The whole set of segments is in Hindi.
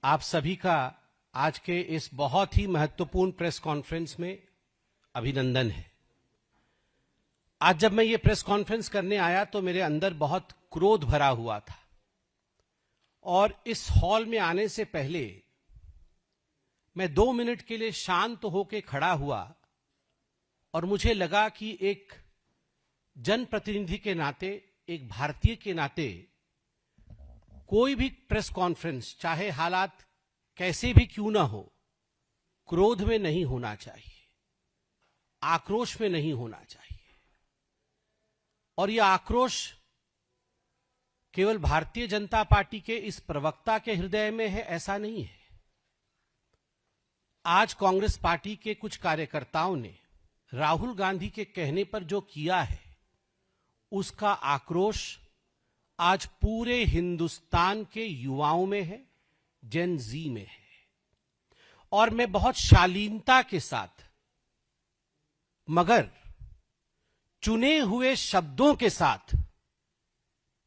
आप सभी का आज के इस बहुत ही महत्वपूर्ण प्रेस कॉन्फ्रेंस में अभिनंदन है। आज जब मैं ये प्रेस कॉन्फ्रेंस करने आया तो मेरे अंदर बहुत क्रोध भरा हुआ था और इस हॉल में आने से पहले मैं 2 मिनट के लिए शांत होकर खड़ा हुआ और मुझे लगा कि एक जनप्रतिनिधि के नाते, एक भारतीय के नाते कोई भी प्रेस कॉन्फ्रेंस चाहे हालात कैसे भी क्यों ना हो, क्रोध में नहीं होना चाहिए, आक्रोश में नहीं होना चाहिए। और यह आक्रोश केवल भारतीय जनता पार्टी के इस प्रवक्ता के हृदय में है, ऐसा नहीं है। आज कांग्रेस पार्टी के कुछ कार्यकर्ताओं ने राहुल गांधी के कहने पर जो किया है, उसका आक्रोश आज पूरे हिंदुस्तान के युवाओं में है, जेन जी में है। और मैं बहुत शालीनता के साथ मगर चुने हुए शब्दों के साथ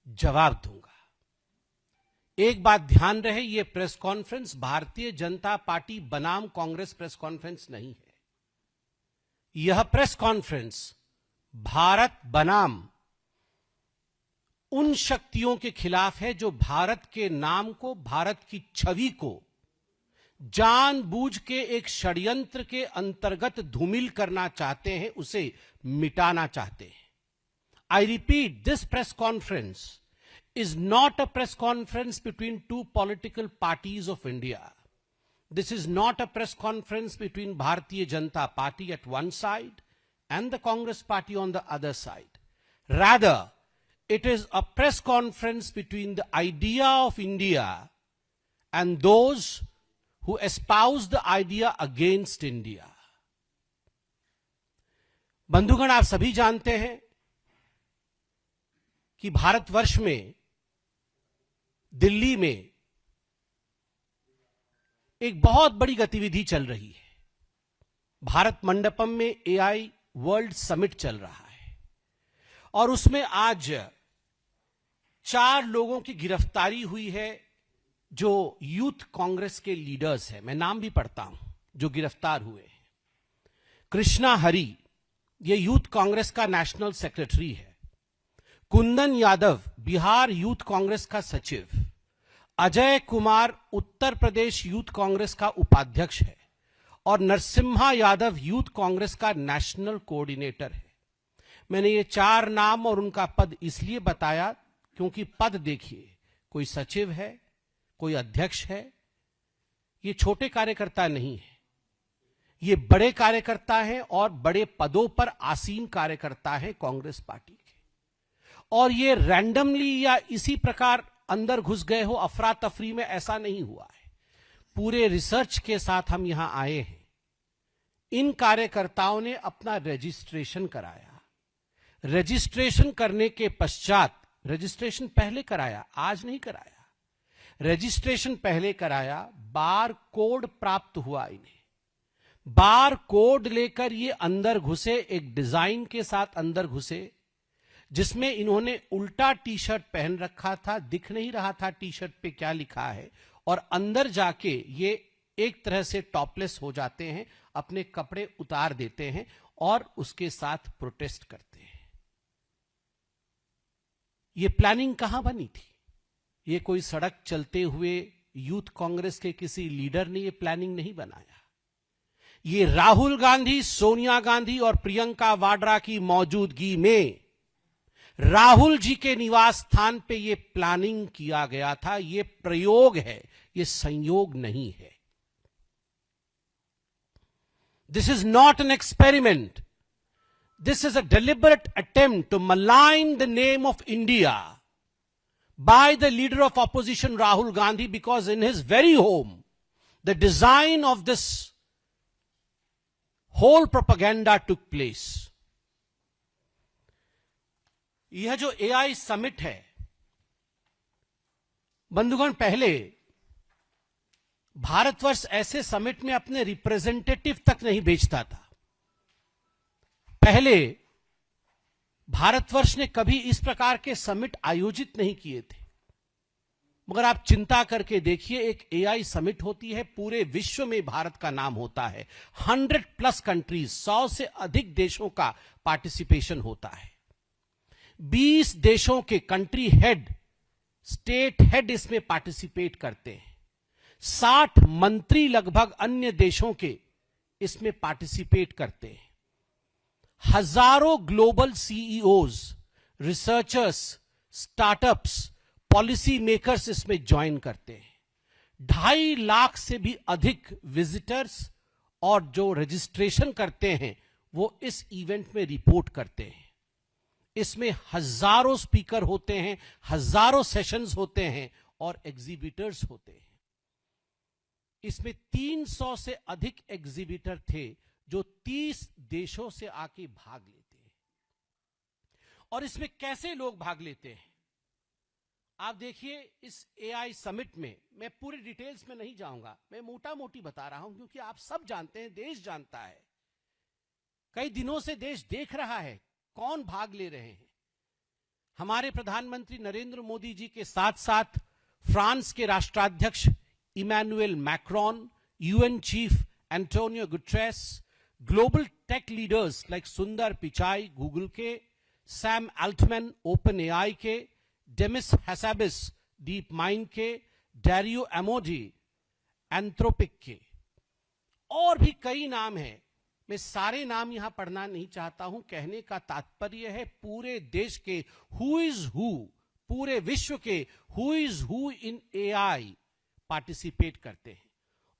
जवाब दूंगा। एक बात ध्यान रहे, यह press conference Bharatiya Janata party बनाम कांग्रेस प्रेस कॉन्फ्रेंस नहीं है। यह प्रेस कॉन्फ्रेंस भारत बनाम उन शक्तियों के खिलाफ है जो भारत के नाम को, भारत की छवि को जानबूझ के एक षड्यंत्र के अंतर्गत धूमिल करना चाहते हैं, उसे मिटाना चाहते हैं। I repeat, this press conference is not a press conference between two political parties of India. This is not a press conference between Bharatiya Janata Party at one side and the Congress Party on the other side. Rather, it is a press conference between the idea of India and those who espouse the idea against India. बंधुगण, आप सभी जानते हैं कि भारतवर्ष में, दिल्ली में एक बहुत बड़ी गतिविधि चल रही है। भारत मंडपम में एआई वर्ल्ड समिट चल रहा है और उसमें आज 4 लोगों की गिरफ्तारी हुई है जो यूथ कांग्रेस के लीडर्स हैं। मैं नाम भी पढ़ता हूं जो गिरफ्तार हुए हैं। कृष्णा हरी, ये यूथ कांग्रेस का नेशनल सेक्रेटरी है। कुंदन यादव, बिहार यूथ कांग्रेस का सचिव। अजय कुमार, उत्तर प्रदेश यूथ कांग्रेस का उपाध्यक्ष है और नरसिम्हा यादव यूथ कांग्रेस का नेशनल कोऑर्डिनेटर है। मैंने ये 4 नाम और उनका पद इसलिए बताया क्योंकि पद देखिए, कोई सचिव है, कोई अध्यक्ष है। ये छोटे कार्यकर्ता नहीं है, ये बड़े कार्यकर्ता हैं और बड़े पदों पर आसीन कार्यकर्ता है कांग्रेस पार्टी के। और ये रैंडमली या इसी प्रकार अंदर घुस गए हो अफरा तफरी में, ऐसा नहीं हुआ है। पूरे रिसर्च के साथ हम यहां आए हैं। इन कार्यकर्ताओं ने अपना रजिस्ट्रेशन कराया। रजिस्ट्रेशन करने के पश्चात, रजिस्ट्रेशन पहले कराया, आज नहीं कराया, रजिस्ट्रेशन पहले कराया, बार कोड प्राप्त हुआ इन्हें। बार कोड लेकर ये अंदर घुसे, एक डिजाइन के साथ अंदर घुसे जिसमें इन्होंने उल्टा टी शर्ट पहन रखा था, दिख नहीं रहा था टी शर्ट पे क्या लिखा है, और अंदर जाके ये एक तरह से टॉपलेस हो जाते हैं, अपने कपड़े उतार देते हैं और उसके साथ प्रोटेस्ट करते हैं। ये प्लानिंग कहां बनी थी? ये कोई सड़क चलते हुए यूथ कांग्रेस के किसी लीडर ने ये प्लानिंग नहीं बनाया। ये राहुल गांधी, सोनिया गांधी और प्रियंका वाड्रा की मौजूदगी में राहुल जी के निवास स्थान पे ये प्लानिंग किया गया था। ये प्रयोग है, ये संयोग नहीं है। This is not an experiment, this is a deliberate attempt to malign the name of India by the leader of opposition Rahul Gandhi, because in his very home the design of this whole propaganda took place. यह जो एआई समिट है, बंधुगण, पहले भारतवर्ष ऐसे समिट में अपने रिप्रेजेंटेटिव तक नहीं भेजता था। पहले भारतवर्ष ने कभी इस प्रकार के समिट आयोजित नहीं किए थे। मगर आप चिंता करके देखिए, एक एआई समिट होती है, पूरे विश्व में भारत का नाम होता है, 100+ कंट्रीज, 100 से अधिक देशों का पार्टिसिपेशन होता है, 20 देशों के कंट्री हेड, स्टेट हेड इसमें पार्टिसिपेट करते हैं, 60 मंत्री लगभग अन्य देशों के इसमें पार्टिसिपेट करते हैं, हजारों global CEOs, researchers, startups, policy makers इसमें ज्वाइन करते हैं, 2.5 लाख से भी अधिक विजिटर्स और जो रजिस्ट्रेशन करते हैं वो इस इवेंट में रिपोर्ट करते हैं। इसमें हजारों स्पीकर होते हैं, हजारों सेशंस होते हैं और एग्जीबिटर्स होते हैं। इसमें 300 से अधिक एग्जीबिटर थे जो 30 देशों से आके भाग लेते हैं। और इसमें कैसे लोग भाग लेते हैं आप देखिए, इस एआई समिट में मैं पूरी डिटेल्स में नहीं जाऊंगा, मैं मोटा मोटी बता रहा हूं क्योंकि आप सब जानते हैं, देश जानता है, कई दिनों से देश देख रहा है कौन भाग ले रहे हैं। हमारे प्रधानमंत्री नरेंद्र मोदी जी के साथ साथ फ्रांस के राष्ट्राध्यक्ष Emmanuel Macron, UN chief Antonio Guterres, global tech leaders like Sundar Pichai Google के, सैम अल्टमैन ओपन एआई के, डेमिस हैसाबिस डीप माइंड के, डैरियो एमोजी एंथ्रोपिक के, और भी कई नाम हैं। मैं सारे नाम यहां पढ़ना नहीं चाहता हूं। कहने का तात्पर्य है पूरे देश के हु इज हु, पूरे विश्व के who is who in AI participate करते हैं।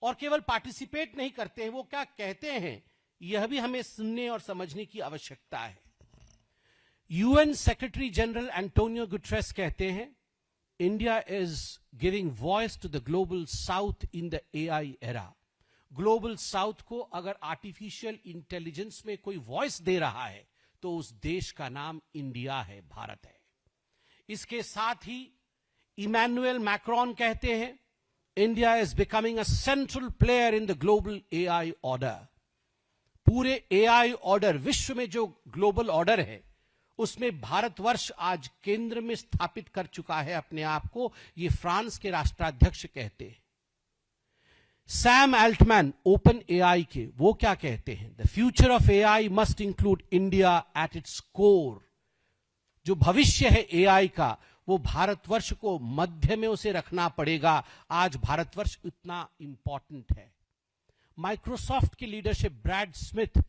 और केवल पार्टिसिपेट नहीं करते हैं, वो क्या कहते हैं यह भी हमें सुनने और समझने की आवश्यकता है। UN secretary general Antonio Guterres कहते हैं, India is giving voice to the global south in the AI era. Global south को अगर आर्टिफिशियल इंटेलिजेंस में कोई वॉइस दे रहा है तो उस देश का नाम इंडिया है, भारत है। इसके साथ ही इमैनुअल मैक्रोन कहते हैं, India is becoming a central player in the global AI order. पूरे एआई ऑर्डर, विश्व में जो ग्लोबल ऑर्डर है उसमें भारतवर्ष आज केंद्र में स्थापित कर चुका है अपने आप को, ये फ्रांस के राष्ट्राध्यक्ष कहते हैं। सैम अल्टमैन ओपन एआई के, वो क्या कहते हैं, the future of AI must include India at its core. जो भविष्य है एआई का वो भारतवर्ष को मध्य में उसे रखना पड़ेगा। आज भारतवर्ष इतना इंपॉर्टेंट है। माइक्रोसॉफ्ट की लीडरशिप, ब्रैड स्मिथ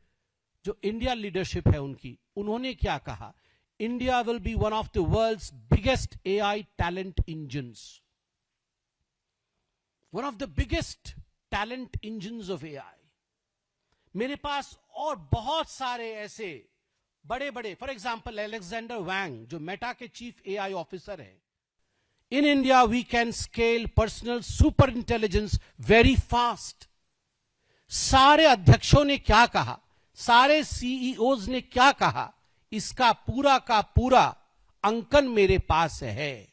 जो इंडिया लीडरशिप है उनकी, उन्होंने क्या कहा, India will be one of the world's biggest AI talent engines, one of the biggest talent engines of AI. मेरे पास और बहुत सारे ऐसे बड़े बड़े, फॉर एग्जाम्पल अलेक्जेंडर वैंग जो मेटा के चीफ एआई ऑफिसर है। In India we can scale personal super intelligence very fast. सारे अध्यक्षों ने क्या कहा, सारे सीईओज ने क्या कहा, इसका पूरा का पूरा अंकन मेरे पास है।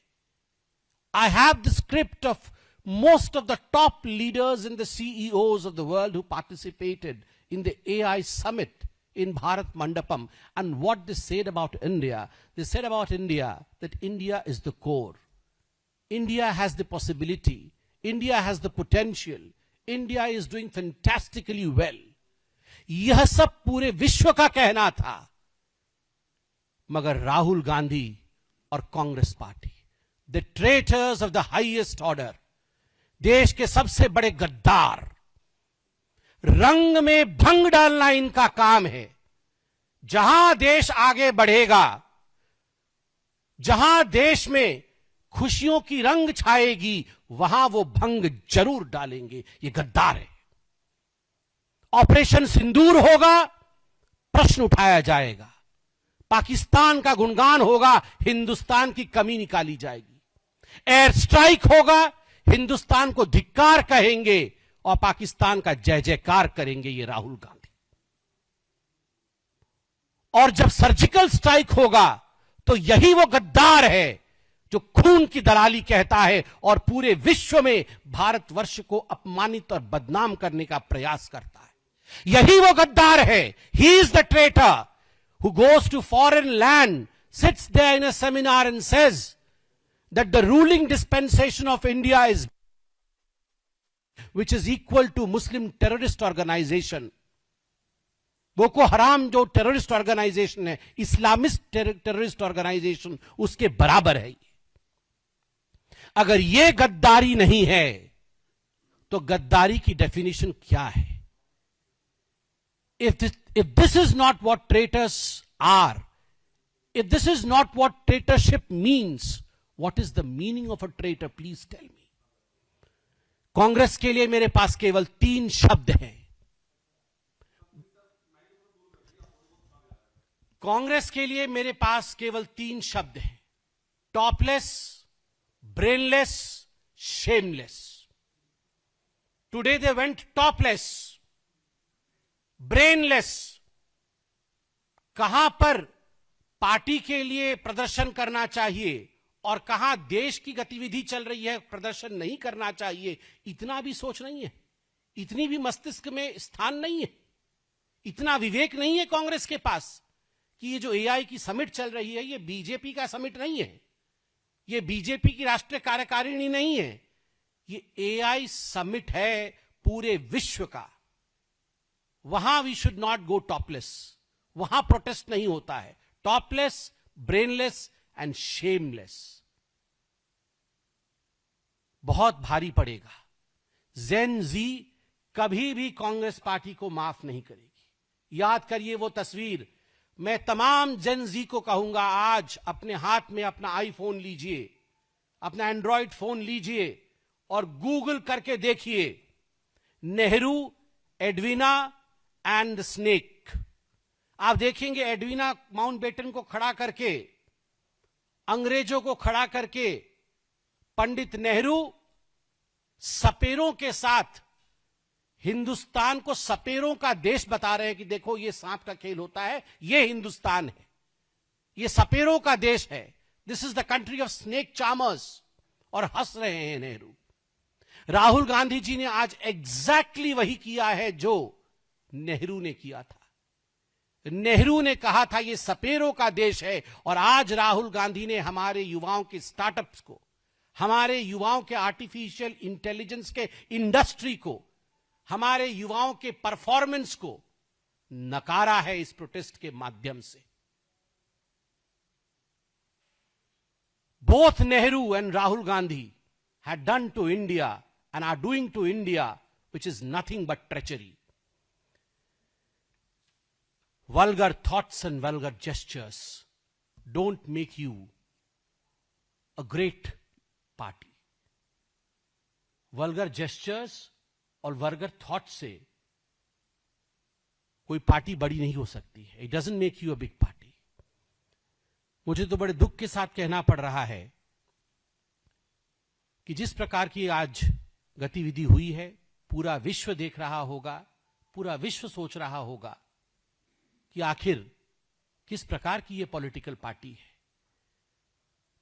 I have the script of most of the top leaders and the CEOs of the world who participated in the AI summit in Bharat Mandapam, and what they said about India. They said about India that India is the core. India has the possibility. India has the potential. India is doing fantastically well. यह सब पूरे विश्व का कहना था, मगर राहुल गांधी और Congress party, the traitors of the highest order, देश के सबसे बड़े गद्दार, रंग में भंग डालना इनका काम है। जहां देश आगे बढ़ेगा, जहां देश में खुशियों की रंग छाएगी, वहां वो भंग जरूर डालेंगे। ये गद्दार है। ऑपरेशन सिंदूर होगा, प्रश्न उठाया जाएगा। पाकिस्तान का गुणगान होगा, हिंदुस्तान की कमी निकाली जाएगी। एयर स्ट्राइक होगा, हिंदुस्तान को धिक्कार कहेंगे और पाकिस्तान का जय जयकार करेंगे ये राहुल गांधी। और जब सर्जिकल स्ट्राइक होगा तो यही वो गद्दार है जो खून की दलाली कहता है और पूरे विश्व में भारतवर्ष को अपमानित और बदनाम करने का प्रयास करता है। यही वो गद्दार है। He is the traitor who goes to foreign land, sits there in a seminar and says that the ruling dispensation of India is, which is equal to Muslim terrorist organization. Boko हराम जो टेररिस्ट ऑर्गेनाइजेशन है, इस्लामिस्ट टेररिस्ट ऑर्गेनाइजेशन, उसके बराबर है। अगर यह गद्दारी नहीं है तो गद्दारी की डेफिनेशन क्या है? If this is not what traitors are, if this is not what traitorship means, what is the meaning of a traitor? Please tell me. Congress के लिए मेरे पास केवल 3 शब्द हैं। कांग्रेस के लिए मेरे पास केवल 3 शब्द हैं: topless, brainless, shameless. Today they went topless, brainless. कहां पर पार्टी के लिए प्रदर्शन करना चाहिए और कहां देश की गतिविधि चल रही है प्रदर्शन नहीं करना चाहिए, इतना भी सोच नहीं है, इतनी भी मस्तिष्क में स्थान नहीं है, इतना विवेक नहीं है कांग्रेस के पास कि ये जो एआई की समिट चल रही है ये बीजेपी का समिट नहीं है, ये बीजेपी की राष्ट्रीय कार्यकारिणी नहीं है, ये एआई समिट है पूरे विश्व का। वहां we should not go topless, वहां प्रोटेस्ट नहीं होता है। Topless, brainless and shameless. बहुत भारी पड़ेगा। जेन जी कभी भी कांग्रेस पार्टी को माफ नहीं करेगी। याद करिए वो तस्वीर। मैं तमाम जेन जी को कहूंगा, आज अपने हाथ में अपना आईफोन लीजिए, अपना एंड्रॉयड फोन लीजिए और गूगल करके देखिए नेहरू, एडवीना एंड स्नेक। आप देखेंगे एडवीना माउंटबेटन को खड़ा करके, अंग्रेजों को खड़ा करके पंडित नेहरू सपेरों के साथ हिंदुस्तान को सपेरों का देश बता रहे हैं कि देखो ये सांप का खेल होता है, ये हिंदुस्तान है, ये सपेरों का देश है, this is the country of snake charmers, और हंस रहे हैं नेहरू। राहुल गांधी जी ने आज एग्जैक्टली वही किया है जो नेहरू ने किया था। नेहरू ने कहा था ये सपेरों का देश है, और आज राहुल गांधी ने हमारे युवाओं के स्टार्टअप्स को, हमारे युवाओं के आर्टिफिशियल इंटेलिजेंस के इंडस्ट्री को, हमारे युवाओं के परफॉर्मेंस को नकारा है इस प्रोटेस्ट के माध्यम से। Both Nehru and Rahul Gandhi had done to India and are doing to India, which is nothing but treachery. Vulgar thoughts and vulgar gestures don't make you a great party. Vulgar gestures और vulgar thoughts से कोई पार्टी बड़ी नहीं हो सकती है। It doesn't make you a big party. मुझे तो बड़े दुख के साथ कहना पड़ रहा है कि जिस प्रकार की आज गतिविधि हुई है, पूरा विश्व देख रहा होगा, पूरा विश्व सोच रहा होगा कि आखिर किस प्रकार की ये पॉलिटिकल पार्टी है।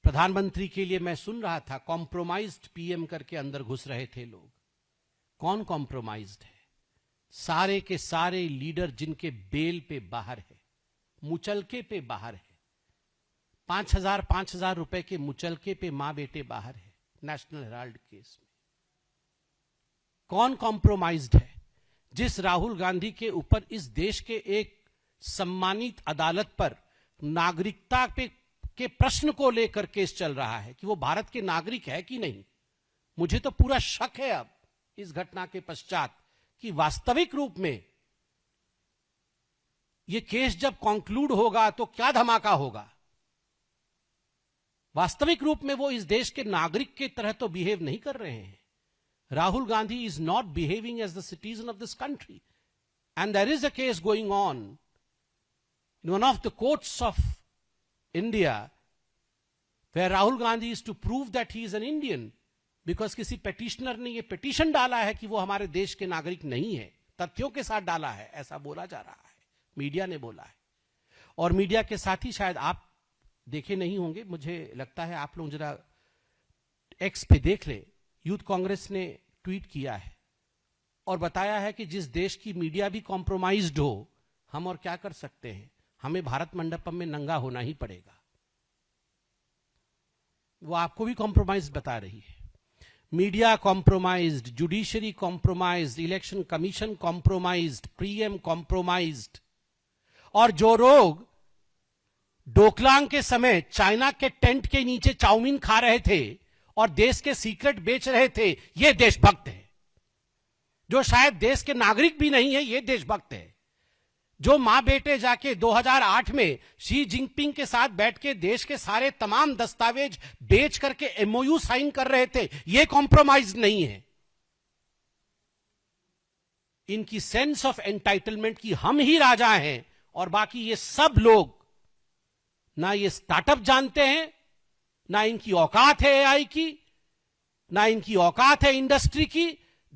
प्रधानमंत्री के लिए मैं सुन रहा था, कॉम्प्रोमाइज्ड पीएम करके अंदर घुस रहे थे लोग। कौन कॉम्प्रोमाइज्ड है? सारे के सारे लीडर जिनके बेल पे बाहर है, मुचलके पे बाहर है, 5,000 रुपए के मुचलके पे मां बेटे बाहर है नेशनल हेराल्ड केस में। कौन कॉम्प्रोमाइज्ड है? जिस राहुल गांधी के ऊपर इस देश के एक सम्मानित अदालत पर नागरिकता के प्रश्न को लेकर केस चल रहा है कि वो भारत के नागरिक है कि नहीं। मुझे तो पूरा शक है अब इस घटना के पश्चात कि वास्तविक रूप में ये केस जब कंक्लूड होगा तो क्या धमाका होगा। वास्तविक रूप में वो इस देश के नागरिक के तरह तो बिहेव नहीं कर रहे हैं। Rahul Gandhi is not behaving as the citizen of this country, and there is a case going on in one of the courts of India where Rahul Gandhi is to prove that he is an Indian, because किसी पेटिशनर ने ये पिटीशन डाला है कि वो हमारे देश के नागरिक नहीं है, तथ्यों के साथ डाला है, ऐसा बोला जा रहा है, मीडिया ने बोला है। और मीडिया के साथ ही शायद आप देखे नहीं होंगे, मुझे लगता है आप लोग जरा एक्स पे देख ले, यूथ कांग्रेस ने ट्वीट किया है और बताया है कि जिस देश की मीडिया भी कॉम्प्रोमाइज्ड हो, हम और क्या कर सकते हैं, हमें भारत मंडपम में नंगा होना ही पड़ेगा। वो आपको भी कॉम्प्रोमाइज बता रही है। Media compromised, judiciary compromised, election commission compromised, PM compromised, और जो लोग डोकलाम के समय चाइना के टेंट के नीचे चाउमीन खा रहे थे और देश के सीक्रेट बेच रहे थे, ये देशभक्त है। जो शायद देश के नागरिक भी नहीं है, ये देशभक्त है। जो मां बेटे जाके 2008 में शी जिनपिंग के साथ बैठ के देश के सारे तमाम दस्तावेज बेच करके एमओयू साइन कर रहे थे, ये कॉम्प्रोमाइज नहीं है। इनकी सेंस ऑफ एंटाइटलमेंट की हम ही राजा हैं और बाकी ये सब लोग ना ये स्टार्टअप जानते हैं, ना इनकी औकात है एआई की, ना इनकी औकात है इंडस्ट्री की।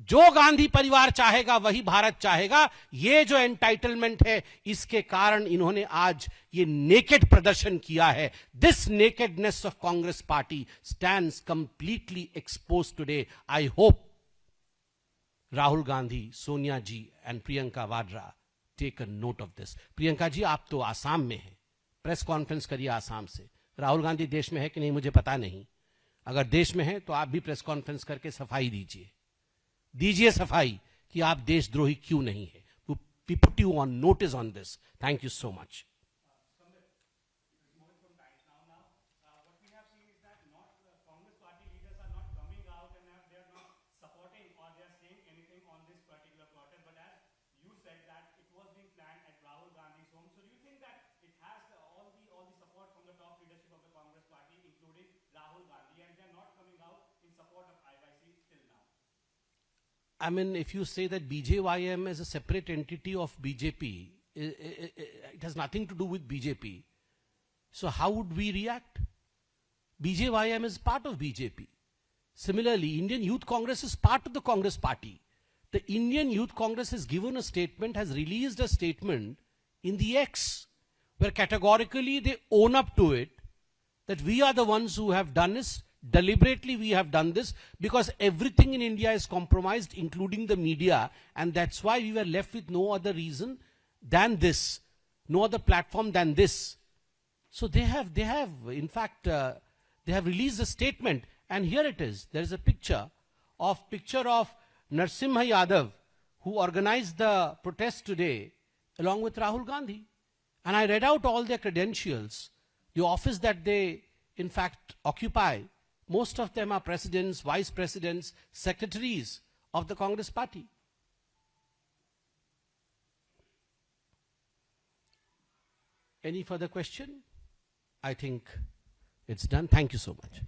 जो गांधी परिवार चाहेगा वही भारत चाहेगा। ये जो एंटाइटलमेंट है, इसके कारण इन्होंने आज ये नेकेड प्रदर्शन किया है। This nakedness of Congress party stands completely expose today. I hope Rahul Gandhi, Sonia ji and Priyanka Vadra take a note of this. Priyanka ji, आप तो आसाम में हैं, प्रेस कॉन्फ्रेंस करिए आसाम से। राहुल गांधी देश में है कि नहीं मुझे पता नहीं, अगर देश में है तो आप भी प्रेस कॉन्फ्रेंस करके सफाई दीजिए सफाई कि आप देशद्रोही क्यों नहीं है। We put you on notice on this. Thank you so much. I mean, if you say that BJYM is a separate entity of BJP, it has nothing to do with BJP. So how would we react? BJYM is part of BJP. Similarly, Indian Youth Congress is part of the Congress party. The Indian Youth Congress has given a statement, has released a statement in the X, where categorically they own up to it, that we are the ones who have done this. Deliberately we have done this because everything in India is compromised, including the media, and that's why we were left with no other reason than this, no other platform than this. So they have in fact, they have released a statement, and here it is. There is a picture of Narsimha Yadav, who organized the protest today along with Rahul Gandhi. And I read out all their credentials, the office that they in fact occupy. Most of them are presidents, vice presidents, secretaries of the Congress party. Any further question? I think it's done. Thank you so much.